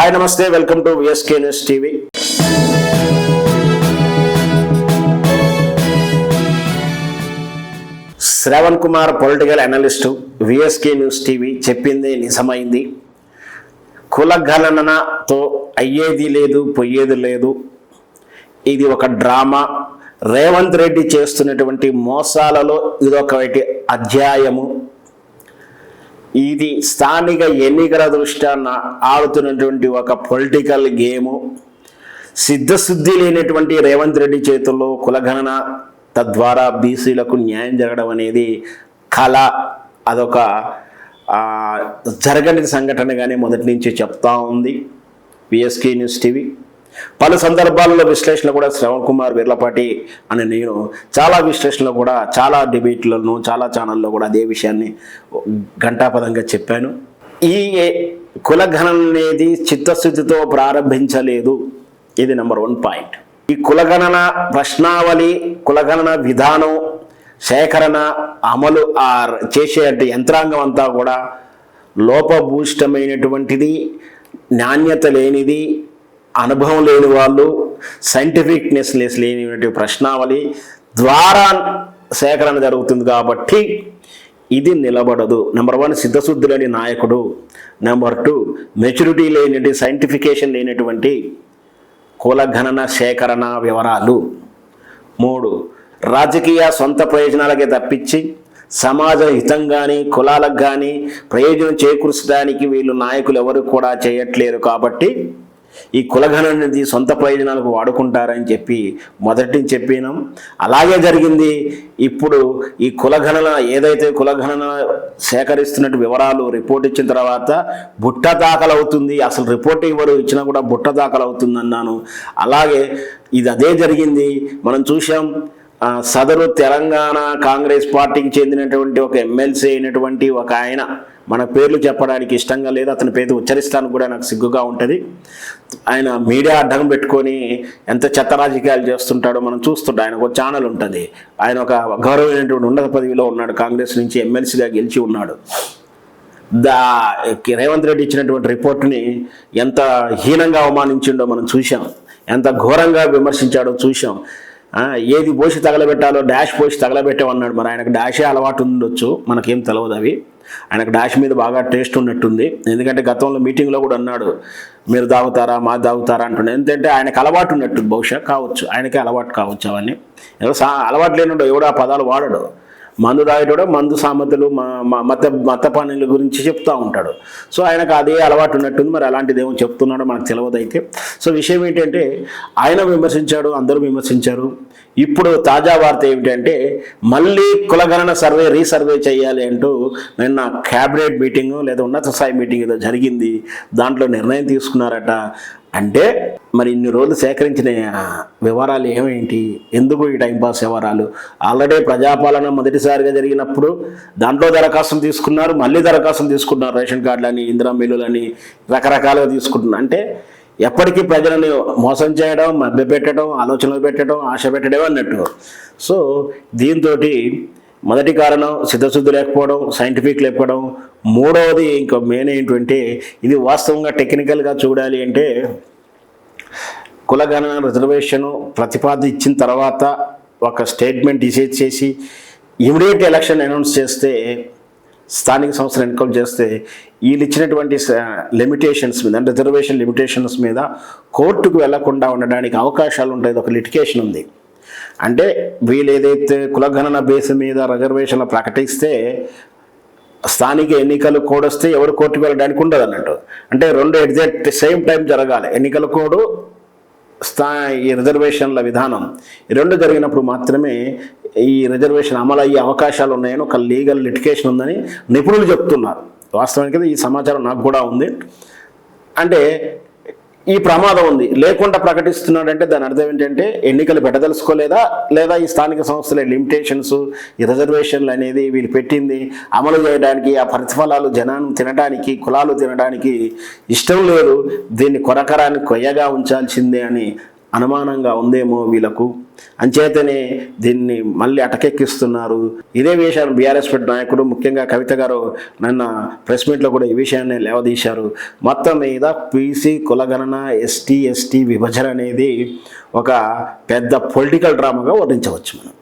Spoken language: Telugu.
హాయ్ నమస్తే, welcome to VSK news TV. Shravan Kumar political analyst, VSK news TV చెప్పింది నిజమైంది. కులగణనతో అయ్యేది లేదు, పోయేది లేదు. ఇది ఒక డ్రామా. రేవంత్ రెడ్డి చేస్తున్నటువంటి మోసాలలో ఇదొక అధ్యాయము. ఇది స్థానిక ఎన్నికల దృష్ట్యాన ఆడుతున్నటువంటి ఒక పొలిటికల్ గేము. సిద్ధశుద్ధి లేనటువంటి రేవంత్ రెడ్డి చేతుల్లో కులగణన, తద్వారా బీసీలకు న్యాయం జరగడం అనేది కళ. అదొక జరగని సంఘటనగానే మొదటి నుంచి చెప్తా ఉంది విఎస్కే న్యూస్ టీవీ. పలు సందర్భాల్లో విశ్లేషణ కూడా శ్రవణ్ కుమార్ వీర్లపాటి అని నేను చాలా విశ్లేషణలో కూడా, చాలా డిబేట్లను, చాలా ఛానల్లో కూడా అదే విషయాన్ని ఘంటాపదంగా చెప్పాను. ఈ కులగణన అనేది చిత్తశుద్ధితో ప్రారంభించలేదు. ఇది నెంబర్ 1 పాయింట్. ఈ కులగణన ప్రశ్నావళి, కులగణన విధానం, సేకరణ, అమలు చేసే యంత్రాంగం అంతా కూడా లోపభూయిష్టమైనటువంటిది, నాణ్యత లేనిది, అనుభవం లేని వాళ్ళు, సైంటిఫిక్నెస్ లేనిటువంటి ప్రశ్నావళి ద్వారా సేకరణ జరుగుతుంది. కాబట్టి ఇది నిలబడదు. నెంబర్ 1 సిద్ధశుద్ధి లేని నాయకుడు. నెంబర్ 2 మెచ్యూరిటీ లేనటువంటి, సైంటిఫికేషన్ లేనటువంటి కులగణన సేకరణ వివరాలు. 3 రాజకీయ సొంత ప్రయోజనాలకే తప్పించి సమాజ హితం కానీ, కులాలకు కానీ ప్రయోజనం చేకూర్చడానికి వీళ్ళు నాయకులు ఎవరు కూడా చేయట్లేరు. కాబట్టి ఈ కులగణనది సొంత ప్రయోజనాలకు వాడుకుంటారని చెప్పి మొదటి నుంచి చెప్పినాం. అలాగే జరిగింది. ఇప్పుడు ఈ కులగణన ఏదైతే కులగణన సేకరిస్తున్నట్టు వివరాలు రిపోర్ట్ ఇచ్చిన తర్వాత బుట్ట దాఖలు అవుతుంది. అసలు రిపోర్ట్ ఎవరు ఇచ్చినా కూడా బుట్ట దాఖలు అవుతుంది అన్నాను. అలాగే ఇది అదే జరిగింది. మనం చూసాం. సదరు తెలంగాణ కాంగ్రెస్ పార్టీకి చెందినటువంటి ఒక ఎమ్మెల్సీ అయినటువంటి ఒక ఆయన, మన పేర్లు చెప్పడానికి ఇష్టంగా లేదు, అతని పేరు ఉచ్చరిస్తానికి కూడా నాకు సిగ్గుగా ఉంటుంది. ఆయన మీడియా అడ్డం పెట్టుకొని ఎంత చెత్త రాజకీయాలు చేస్తుంటాడో మనం చూస్తుంటాం. ఆయనకు ఒక ఛానల్ ఉంటుంది. ఆయన ఒక గౌరవమైనటువంటి ఉన్నత పదవిలో ఉన్నాడు. కాంగ్రెస్ నుంచి ఎమ్మెల్సీగా గెలిచి ఉన్నాడు. రేవంత్ రెడ్డి ఇచ్చినటువంటి రిపోర్టుని ఎంత హీనంగా అవమానించిండో మనం చూసాం. ఎంత ఘోరంగా విమర్శించాడో చూసాం. ఏది పోసి తగలబెట్టాలో డాష్ పోసి తగలబెట్టామన్నాడు. మరి ఆయనకు డాషే అలవాటు ఉండొచ్చు, మనకేం తెలియదు అవి. ఆయనకు డాష్ మీద బాగా టేస్ట్ ఉన్నట్టుంది. ఎందుకంటే గతంలో మీటింగ్లో కూడా అన్నాడు, మీరు తాగుతారా, మా తాగుతారా అంటుండే. ఎందుకంటే ఆయనకు అలవాటు ఉన్నట్టు, బహుశా కావచ్చు, ఆయనకే అలవాటు కావచ్చు అవన్నీ. అలవాటు లేనుడో ఎవడో ఆ పదాలు వాడడు. మందు తాగేటోడో మందు సామెతలు, మత పనుల గురించి చెప్తూ ఉంటాడు. సో ఆయనకు అదే అలవాటు ఉన్నట్టుంది. మరి అలాంటిది ఏమో చెప్తున్నాడో మనకు తెలియదు. అయితే సో విషయం ఏంటంటే ఆయన విమర్శించాడు, అందరూ విమర్శించారు. ఇప్పుడు తాజా వార్త ఏమిటంటే మళ్ళీ కులగణన రీసర్వే చేయాలి అంటూ నిన్న క్యాబినెట్ మీటింగు లేదా ఉన్నత స్థాయి మీటింగ్ ఏదో జరిగింది. దాంట్లో నిర్ణయం తీసుకున్నారట. అంటే మరి ఇన్ని రోజులు సేకరించిన వివరాలు ఏమేంటి, ఎందుకు ఈ టైంపాస్ వివరాలు? ఆల్రెడీ ప్రజాపాలన మొదటిసారిగా జరిగినప్పుడు దాంట్లో దరఖాస్తులు తీసుకున్నారు, మళ్ళీ దరఖాస్తులు తీసుకున్నారు. రేషన్ కార్డులని, ఇందిరా మిల్లులని రకరకాలుగా తీసుకుంటున్నారు. అంటే ఎప్పటికీ ప్రజలను మోసం చేయడం, మభ్యపెట్టడం, ఆలోచనలు పెట్టడం, ఆశ పెట్టడం అన్నట్టు. సో దీంతో మొదటి కారణం సిద్ధశుద్ధి లేకపోవడం, సైంటిఫిక్ లేకపోవడం. మూడవది ఇంకా మెయిన్ ఏంటంటే ఇది వాస్తవంగా టెక్నికల్గా చూడాలి అంటే కులగణన రిజర్వేషను ప్రతిపాదించిన తర్వాత ఒక స్టేట్మెంట్ డిసైడ్ చేసి ఇమీడియట్ ఎలక్షన్ అనౌన్స్ చేస్తే, స్థానిక సంస్థలు ఎన్నికలు చేస్తే వీళ్ళు ఇచ్చినటువంటి లిమిటేషన్స్ మీద, అంటే రిజర్వేషన్ లిమిటేషన్స్ మీద కోర్టుకు వెళ్లకుండా ఉండడానికి అవకాశాలు ఉంటాయి. ఒక లిటిగేషన్ ఉంది. అంటే వీళ్ళు ఏదైతే కులగణన బేస్ మీద రిజర్వేషన్లు ప్రకటిస్తే స్థానిక ఎన్నికలు కోడ్ వస్తే ఎవరు కోర్టుకు వెళ్ళడానికి ఉండదు అన్నట్టు. అంటే రెండు ఎగ్జాక్ట్ సేమ్ టైం జరగాలి. ఎన్నికల కోడ్, ఈ రిజర్వేషన్ల విధానం, ఈ రెండు జరిగినప్పుడు మాత్రమే ఈ రిజర్వేషన్ అమలు అయ్యే అవకాశాలు ఉన్నాయని ఒక లీగల్ లిటిగేషన్ ఉందని నిపుణులు చెప్తున్నారు. వాస్తవానికి ఈ సమాచారం నాకు కూడా ఉంది. అంటే ఈ ప్రమాదం ఉంది. లేకుండా ప్రకటిస్తున్నాడంటే దాని అర్థం ఏంటంటే ఎన్నికలు పెట్టదలుచుకోలేదా, లేదా ఈ స్థానిక సంస్థల లిమిటేషన్స్, ఈ రిజర్వేషన్లు అనేది వీళ్ళు పెట్టింది అమలు చేయడానికి, ఆ ప్రతిఫలాలు జనాన్ని తినడానికి, కులాలు తినడానికి ఇష్టం లేదు, దీన్ని కొరకరాన్ని కొయ్యగా ఉంచాల్సిందే అని అనుమానంగా ఉందేమో వీళ్ళకు, అంచేతనే దీన్ని మళ్ళీ అటకెక్కిస్తున్నారు. ఇదే విషయాన్ని బీఆర్ఎస్ పార్టీ నాయకుడు ముఖ్యంగా కవిత గారు నిన్న ప్రెస్ మీట్లో కూడా ఈ విషయాన్ని లేవదీశారు. మొత్తం మీద పీసీ కులగణన, ఎస్టీ విభజన అనేది ఒక పెద్ద పొలిటికల్ డ్రామాగా వర్ణించవచ్చు మనం.